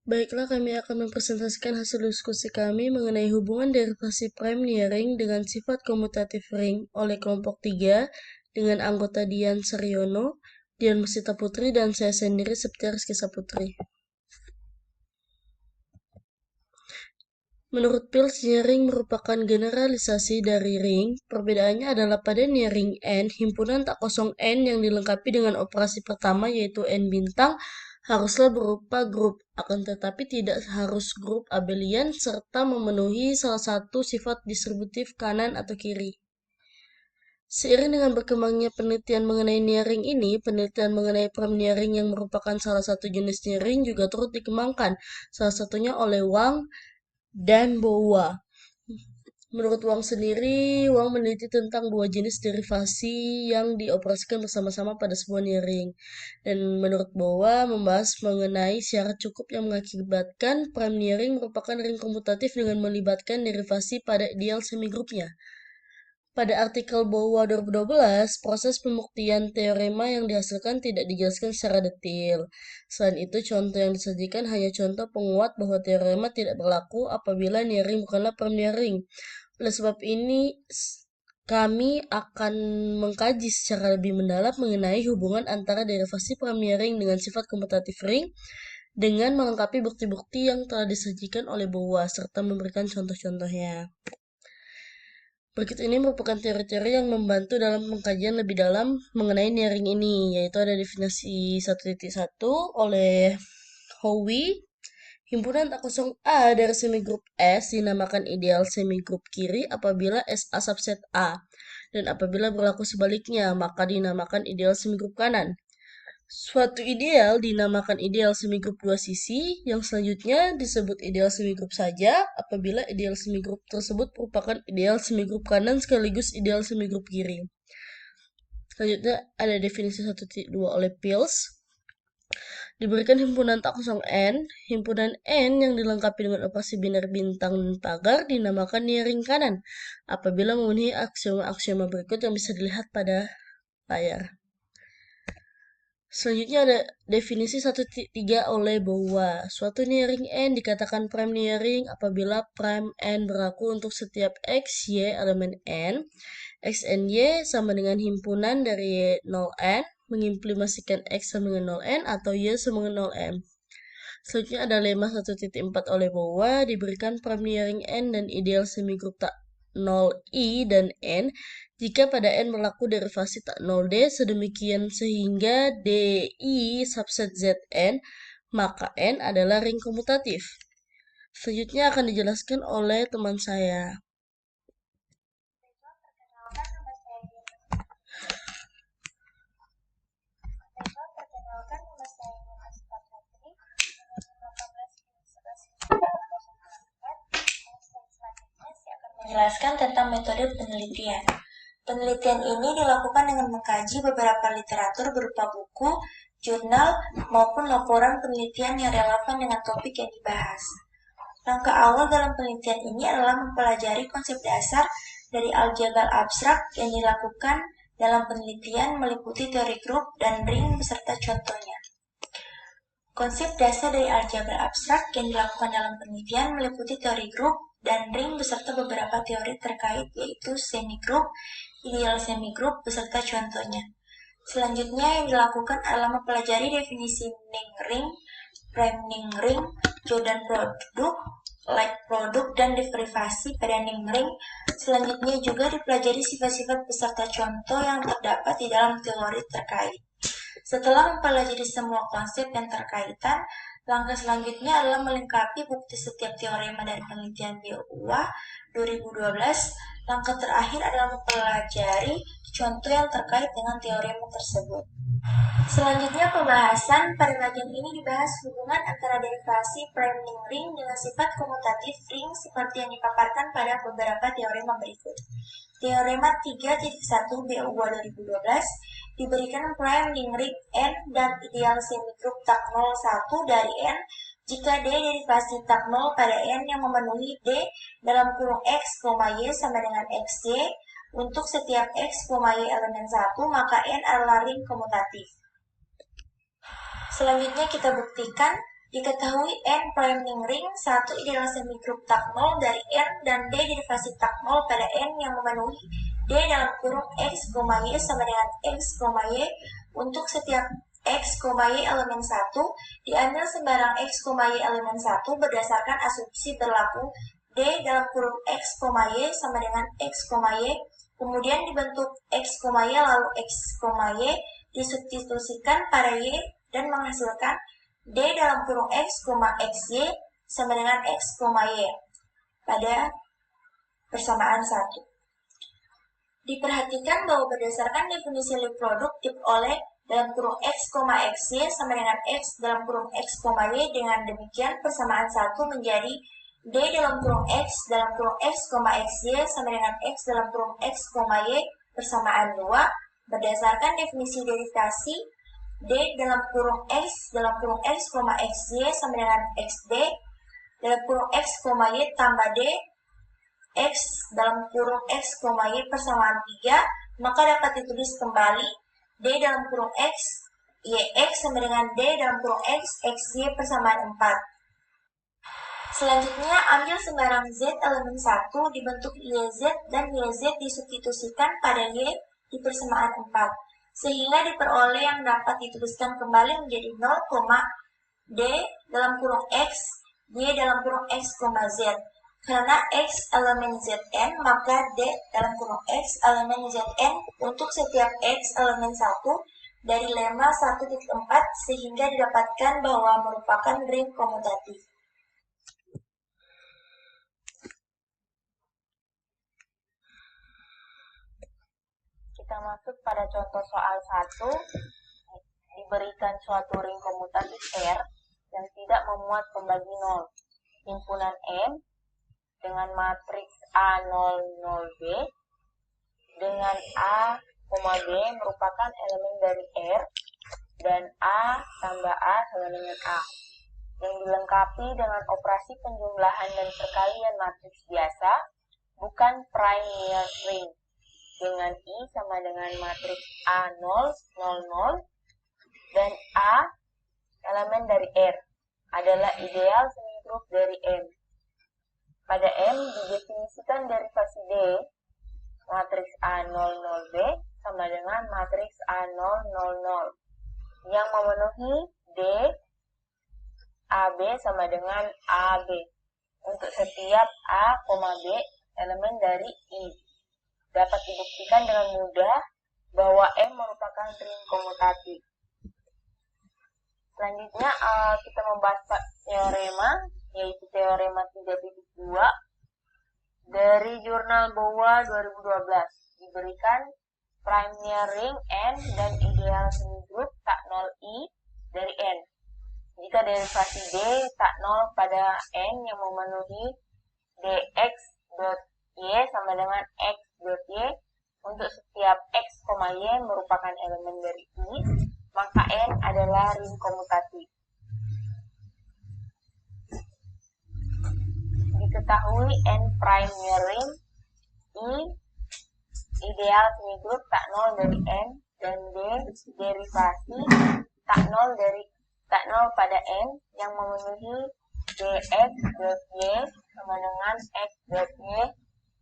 Baiklah, kami akan mempresentasikan hasil diskusi kami mengenai hubungan derivasi prime nearing dengan sifat komutatif ring oleh kelompok 3 dengan anggota Dian Saryono, Dian Mesita Putri, dan saya sendiri Septia Rizky Saputri. Menurut Peirce, nearing merupakan generalisasi dari ring. Perbedaannya adalah pada nearing N, himpunan tak kosong N yang dilengkapi dengan operasi pertama yaitu N bintang haruslah berupa grup, akan tetapi tidak harus grup abelian serta memenuhi salah satu sifat distributif kanan atau kiri. Seiring dengan berkembangnya penelitian mengenai nearing ini, penelitian mengenai prime nearing yang merupakan salah satu jenis nearing juga turut dikembangkan, salah satunya oleh Wang dan Bowa. Menurut Wang sendiri, Wang meneliti tentang dua jenis derivasi yang dioperasikan bersama-sama pada sebuah nearing. Dan menurut Bowa, membahas mengenai syarat cukup yang mengakibatkan prime nearing merupakan ring komutatif dengan melibatkan derivasi pada ideal semigrupnya. Pada artikel Bowa 2012, proses pembuktian teorema yang dihasilkan tidak dijelaskan secara detail. Selain itu, contoh yang disajikan hanya contoh penguat bahwa teorema tidak berlaku apabila nearing bukanlah prime nearing. Oleh sebab ini, kami akan mengkaji secara lebih mendalam mengenai hubungan antara derivasi prime nearing dengan sifat komutatif ring dengan melengkapi bukti-bukti yang telah disajikan oleh Bowa serta memberikan contoh-contohnya. Berikut ini merupakan teori-teori yang membantu dalam pengkajian lebih dalam mengenai nearing ini, yaitu ada definisi 1.1 oleh Howie. Himpunan tak kosong A dari semigrup S dinamakan ideal semigrup kiri apabila SA subset A, dan apabila berlaku sebaliknya, maka dinamakan ideal semigrup kanan. Suatu ideal dinamakan ideal semigrup dua sisi, yang selanjutnya disebut ideal semigrup saja apabila ideal semigrup tersebut merupakan ideal semigrup kanan sekaligus ideal semigrup kiri. Selanjutnya ada definisi 1.2 oleh Peirce. Diberikan himpunan tak kosong N, himpunan N yang dilengkapi dengan operasi biner bintang dan pagar dinamakan nearing kanan apabila memenuhi aksioma-aksioma berikut yang bisa dilihat pada layar. Selanjutnya ada definisi 1.3 oleh Bowa. Suatu nearing N dikatakan prime nearing apabila prime N berlaku untuk setiap X, Y elemen N. X and Y sama dengan himpunan dari 0N, mengimplikasikan X sama dengan 0N atau Y sama dengan 0M. Selanjutnya ada lemma 1.4 oleh Bowa, diberikan prime nearing N dan ideal semigrup tak 0I dan N jika pada N berlaku derivasi tak 0D sedemikian sehingga DI subset Zn, maka N adalah ring komutatif. Selanjutnya akan dijelaskan oleh teman saya. Menjelaskan tentang metode penelitian. Penelitian ini dilakukan dengan mengkaji beberapa literatur berupa buku, jurnal, maupun laporan penelitian yang relevan dengan topik yang dibahas. Langkah awal dalam penelitian ini adalah mempelajari konsep dasar dari aljabar abstrak yang dilakukan dalam penelitian meliputi teori grup dan ring beserta contohnya. Konsep dasar dari aljabar abstrak yang dilakukan dalam penelitian meliputi teori grup dan ring beserta beberapa teori terkait yaitu semigroup, ideal semigroup beserta contohnya. Selanjutnya yang dilakukan adalah mempelajari definisi Ning ring, prime Ning ring, Jordan produk, like produk dan derivasi pada Ning ring. Selanjutnya juga dipelajari sifat-sifat beserta contoh yang terdapat di dalam teori terkait. Setelah mempelajari semua konsep yang terkaitan, langkah selanjutnya adalah melengkapi bukti setiap teorema dari penelitian BUA 2012. Langkah terakhir adalah mempelajari contoh yang terkait dengan teorema tersebut. Selanjutnya pembahasan pada bagian ini dibahas hubungan antara derivasi prime Ning ring dengan sifat komutatif ring seperti yang dipaparkan pada beberapa teorema berikut. Teorema 3.1 BUA 2012 diberikan prime Ning ring N dan ideal semigroup tak 01 dari N jika D derivasi tak 0 pada N yang memenuhi D dalam kurung X, Y sama dengan XY untuk setiap X, Y elemen 1 maka N adalah ring komutatif. Selanjutnya kita buktikan Diketahui N priming ring 1 ideal semigroup tak 0 dari N dan D derivasi tak 0 pada N yang memenuhi D dalam kurung X, Y sama dengan X, Y untuk setiap X, Y elemen 1 diambil sembarang X, Y elemen 1 berdasarkan asumsi berlaku D dalam kurung X, Y sama dengan X, Y kemudian dibentuk X, Y lalu X, Y disubstitusikan pada Y dan menghasilkan D dalam kurung X, XY sama dengan X, Y pada persamaan 1. Diperhatikan bahwa berdasarkan definisi Lie produk diperoleh dalam kurung X, XY sama dengan X dalam kurung X, Y dengan demikian persamaan 1 menjadi D dalam kurung X XY sama dengan X dalam kurung X, Y persamaan 2 berdasarkan definisi derivasi D dalam kurung X XY sama dengan XD dalam kurung X, Y tambah D X dalam kurung X, Y persamaan 3 maka dapat ditulis kembali D dalam kurung X YX sama dengan D dalam kurung X XY persamaan 4. Selanjutnya ambil sembarang Z elemen 1 dibentuk YZ dan YZ disubstitusikan pada Y di persamaan 4 sehingga diperoleh yang dapat dituliskan kembali menjadi 0, D dalam kurung X, Y dalam kurung X, Z. Karena X elemen Zn, maka D dalam kurung X elemen Zn untuk setiap X elemen 1 dari lemma 1.4 sehingga didapatkan bahwa merupakan ring komutatif. Kita masuk pada contoh soal 1. Diberikan suatu ring komutatif R yang tidak memuat pembagi 0. Himpunan M dengan matriks A00B dengan A, B merupakan elemen dari R dan A tambah A sama dengan A yang dilengkapi dengan operasi penjumlahan dan perkalian matriks biasa, bukan prime ring dengan I sama dengan matriks A0, 0, 0 dan A elemen dari R adalah ideal semigroup dari M. Pada M didefinisikan derivasi D matriks A00B sama dengan matriks A000 yang memenuhi D AB sama dengan AB untuk setiap A, B elemen dari I. Dapat dibuktikan dengan mudah bahwa M merupakan ring komutatif. Selanjutnya kita membahas teorema, yaitu teorema 3.2 dari jurnal BOA 2012. Diberikan prime ring N dan ideal semigroup tak 0I dari N. Jika derivasi D tak 0 pada N yang memenuhi dx dot y sama dengan x dot y untuk setiap x, y merupakan elemen dari I, maka N adalah ring komutatif. Diketahui N prime ring I ideal semigroup tak 0 dari N dan D derivasi tak 0 pada N yang memenuhi dx dot y sama dengan x dot y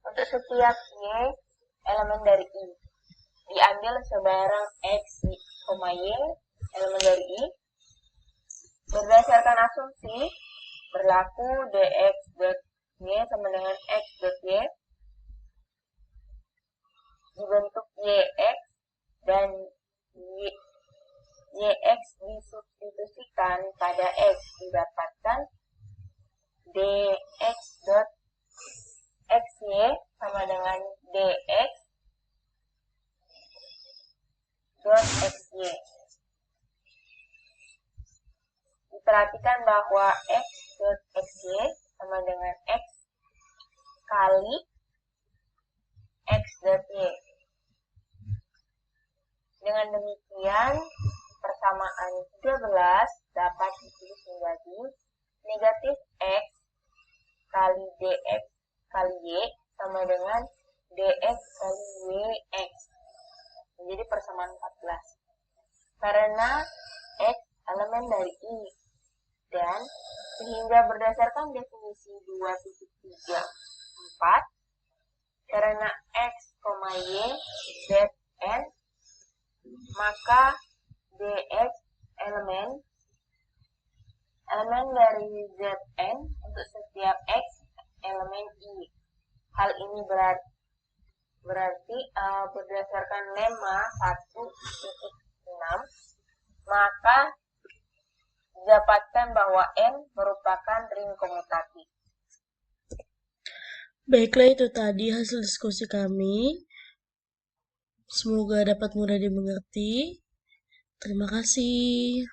untuk setiap y elemen dari I. Diambil sebarang x, y elemen dari I berdasarkan asumsi berlaku dx dot y sama dengan x dot y dibentuk yx dan yx disubstitusikan pada x didapatkan dx dot xy sama dengan dx dot xy. Diperhatikan bahwa x dot xy sama dengan x kali x dot y. Dengan demikian, persamaan 13 dapat ditulis menjadi negatif x kali dx kali y sama dengan dx kali yx. Menjadi persamaan 14. Karena x elemen dari I Dan sehingga berdasarkan definisi 2.34, karena X, Y, Zn, maka Dx elemen dari Zn untuk setiap X elemen I. Hal ini berarti berdasarkan lemma 1.6, maka didapatkan bahwa N merupakan ring komutatif. Baiklah, itu tadi hasil diskusi kami. Semoga dapat mudah dimengerti. Terima kasih.